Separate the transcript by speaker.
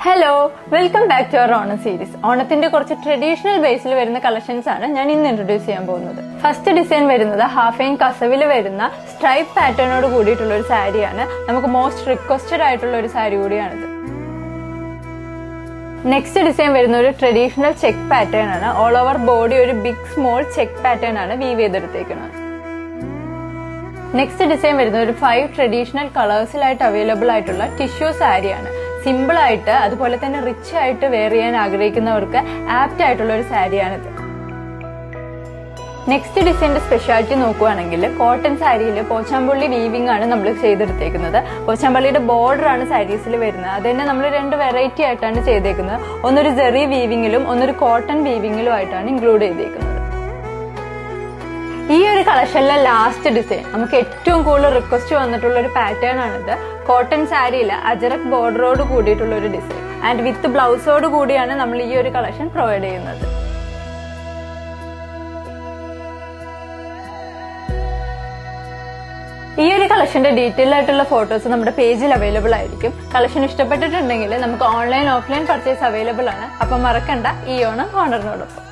Speaker 1: Hello, welcome back to our Onam series. ഓണത്തിന്റെ കുറച്ച് traditional ബേസിൽ വരുന്ന കളക്ഷൻസ് ആണ് ഞാൻ ഇന്ന് ഇൻട്രൊഡ്യൂസ് ചെയ്യാൻ പോകുന്നത്. ഫസ്റ്റ് ഡിസൈൻ വരുന്നത് ഹാഫ് ആൻഡ് കസവിൽ വരുന്ന സ്ട്രൈപ്പ് പാറ്റേണോട് കൂടിയിട്ടുള്ള ഒരു സാരിയാണ്. നമുക്ക് മോസ്റ്റ് റിക്വസ്റ്റഡ് ആയിട്ടുള്ള ഒരു സാരി കൂടിയാണിത്. നെക്സ്റ്റ് ഡിസൈൻ വരുന്ന ഒരു ട്രഡീഷണൽ ചെക്ക് പാറ്റേൺ ആണ്. ഓൾ ഓവർ ബോഡി ഒരു ബിഗ് സ്മോൾ ചെക്ക് പാറ്റേൺ ആണ് വീവ് ചെയ്തെടുത്തേക്കുന്നത്. നെക്സ്റ്റ് ഡിസൈൻ വരുന്ന ഒരു 5 ട്രഡീഷണൽ കളേഴ്സിലായിട്ട് അവൈലബിൾ ആയിട്ടുള്ള ടിഷ്യൂ സാരിയാണ്. സിമ്പിൾ ആയിട്ട് അതുപോലെ തന്നെ റിച്ച് ആയിട്ട് വെയർ ചെയ്യാൻ ആഗ്രഹിക്കുന്നവർക്ക് ആപ്റ്റ് ആയിട്ടുള്ള ഒരു സാരിയാണിത്. നെക്സ്റ്റ് ഡിസൈൻ്റെ സ്പെഷ്യാലിറ്റി നോക്കുകയാണെങ്കിൽ കോട്ടൺ സാരിയിൽ പോച്ചാമ്പള്ളി വീവിംഗ് ആണ് നമ്മൾ ചെയ്തെടുത്തേക്കുന്നത്. പോച്ചാമ്പള്ളിയുടെ ബോർഡർ ആണ് സാരീസിൽ വരുന്നത്. അത് തന്നെ നമ്മൾ 2 വെറൈറ്റി ആയിട്ടാണ് ചെയ്തേക്കുന്നത്. ഒന്നൊരു ജെറി വീവിംഗിലും ഒന്നൊരു കോട്ടൺ വീവിംഗിലും ആയിട്ടാണ് ഇൻക്ലൂഡ് ചെയ്തേക്കുന്നത്. ഈ ഒരു കളക്ഷനിലെ ലാസ്റ്റ് ഡിസൈൻ നമുക്ക് ഏറ്റവും കൂടുതൽ റിക്വസ്റ്റ് വന്നിട്ടുള്ള ഒരു പാറ്റേൺ ആണിത്. കോട്ടൺ സാരിയിൽ അജറക് ബോർഡറോട് കൂടിയിട്ടുള്ള ഒരു ഡിസൈൻ ആൻഡ് വിത്ത് ബ്ലൗസോട് കൂടിയാണ് നമ്മൾ ഈ ഒരു കളക്ഷൻ പ്രൊവൈഡ് ചെയ്യുന്നത്. ഈ ഒരു കളക്ഷന്റെ ഡീറ്റെയിൽ ആയിട്ടുള്ള ഫോട്ടോസ് നമ്മുടെ പേജിൽ അവൈലബിൾ ആയിരിക്കും. കളക്ഷൻ ഇഷ്ടപ്പെട്ടിട്ടുണ്ടെങ്കിൽ നമുക്ക് ഓൺലൈൻ ഓഫ്ലൈൻ പർച്ചേസ് അവൈലബിൾ ആണ്. അപ്പം മറക്കണ്ട, ഈ ഓണം ഓണറിനോടൊപ്പം.